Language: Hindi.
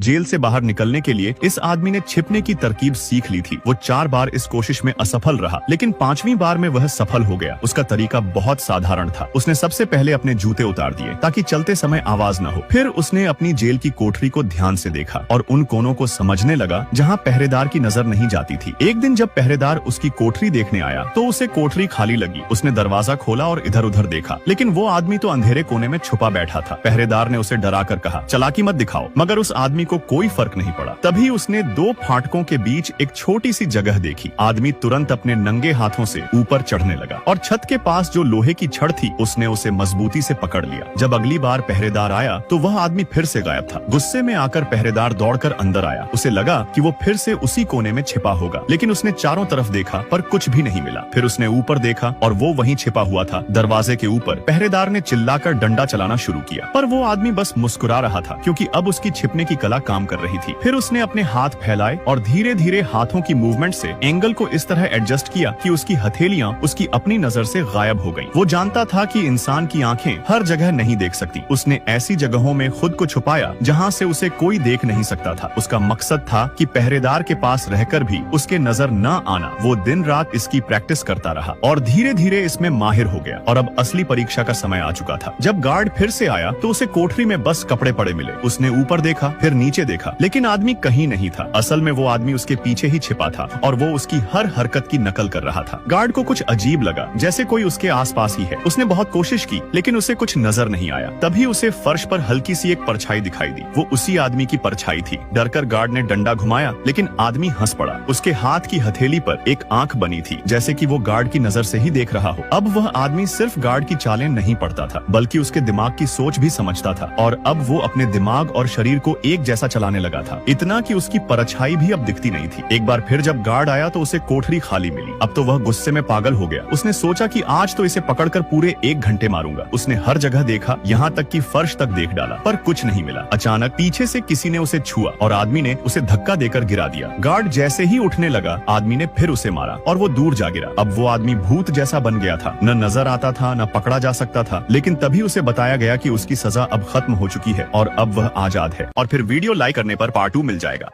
जेल से बाहर निकलने के लिए इस आदमी ने छिपने की तरकीब सीख ली थी। वो 4 बार इस कोशिश में असफल रहा, लेकिन 5वीं बार में वह सफल हो गया। उसका तरीका बहुत साधारण था। उसने सबसे पहले अपने जूते उतार दिए ताकि चलते समय आवाज न हो। फिर उसने अपनी जेल की कोठरी को ध्यान से देखा और उन कोनों को समझने लगा जहाँ पहरेदार की नजर नहीं जाती थी। एक दिन जब पहरेदार उसकी कोठरी देखने आया तो उसे कोठरी खाली लगी। उसने दरवाजा खोला और इधर उधर देखा, लेकिन वो आदमी तो अंधेरे कोने में छुपा बैठा था। पहरेदार ने उसे डरा कर कहा, चालाकी मत दिखाओ, मगर उस आदमी को कोई फर्क नहीं पड़ा। तभी उसने 2 फाटकों के बीच एक छोटी सी जगह देखी। आदमी तुरंत अपने नंगे हाथों से ऊपर चढ़ने लगा और छत के पास जो लोहे की छड़ थी उसने उसे मजबूती से पकड़ लिया। जब अगली बार पहरेदार आया तो वह आदमी फिर से गायब था। गुस्से में आकर पहरेदार दौड़कर अंदर आया। उसे लगा कि वो फिर से उसी कोने में छिपा होगा, लेकिन उसने चारों तरफ देखा पर कुछ भी नहीं मिला। फिर उसने ऊपर देखा और वो वहीं छिपा हुआ था, दरवाजे के ऊपर। पहरेदार ने चिल्लाकर डंडा चलाना शुरू किया, पर वो आदमी बस मुस्कुरा रहा था, क्योंकि अब उसकी छिपने की कला काम कर रही थी। फिर उसने अपने हाथ फैलाए और धीरे धीरे हाथों की मूवमेंट से एंगल को इस तरह एडजस्ट किया कि उसकी हथेलियां उसकी अपनी नजर से गायब हो गईं। वो जानता था कि इंसान की आंखें हर जगह नहीं देख सकती। उसने ऐसी जगहों में खुद को छुपाया जहां से उसे कोई देख नहीं सकता था। उसका मकसद था कि पहरेदार के पास रहकर भी उसके नजर न आना। वो दिन रात इसकी प्रैक्टिस करता रहा और धीरे धीरे इसमें माहिर हो गया। और अब असली परीक्षा का समय आ चुका था। जब गार्ड फिर से आया तो उसे कोठरी में बस कपड़े पड़े मिले। उसने ऊपर देखा, फिर नीचे देखा, लेकिन आदमी कहीं नहीं था। असल में वो आदमी उसके पीछे ही छिपा था और वो उसकी हर हरकत की नकल कर रहा था। गार्ड को कुछ अजीब लगा, जैसे कोई उसके आसपास ही है। उसने बहुत कोशिश की, लेकिन उसे कुछ नजर नहीं आया। तभी उसे फर्श पर हल्की सी एक परछाई दिखाई दी। वो उसी आदमी की परछाई थी। डरकर गार्ड ने डंडा घुमाया, लेकिन आदमी हंस पड़ा। उसके हाथ की हथेली पर एक आंख बनी थी, जैसे कि वो गार्ड की नजर से ही देख रहा हो। अब वह आदमी सिर्फ गार्ड की चालें नहीं पढ़ता था, बल्कि उसके दिमाग की सोच भी समझता था। और अब वो अपने दिमाग और शरीर को एक जैसा चलाने लगा था, इतना कि उसकी परछाई भी अब दिखती नहीं थी। एक बार फिर जब गार्ड आया तो उसे कोठरी खाली मिली। अब तो वह गुस्से में पागल हो गया। उसने सोचा कि आज तो इसे पकड़कर पूरे 1 घंटे मारूंगा। उसने हर जगह देखा, यहाँ तक कि फर्श तक देख डाला, पर कुछ नहीं मिला। अचानक पीछे से किसी ने उसे छुआ और आदमी ने उसे धक्का देकर गिरा दिया। गार्ड जैसे ही उठने लगा, आदमी ने फिर उसे मारा और वो दूर जा गिरा। अब वो आदमी भूत जैसा बन गया था, न नजर आता था, न पकड़ा जा सकता था। लेकिन तभी उसे बताया गया कि उसकी सजा अब खत्म हो चुकी है और अब वह आजाद है। और फिर वीडियो लाइक करने पर पार्ट 2 मिल जाएगा।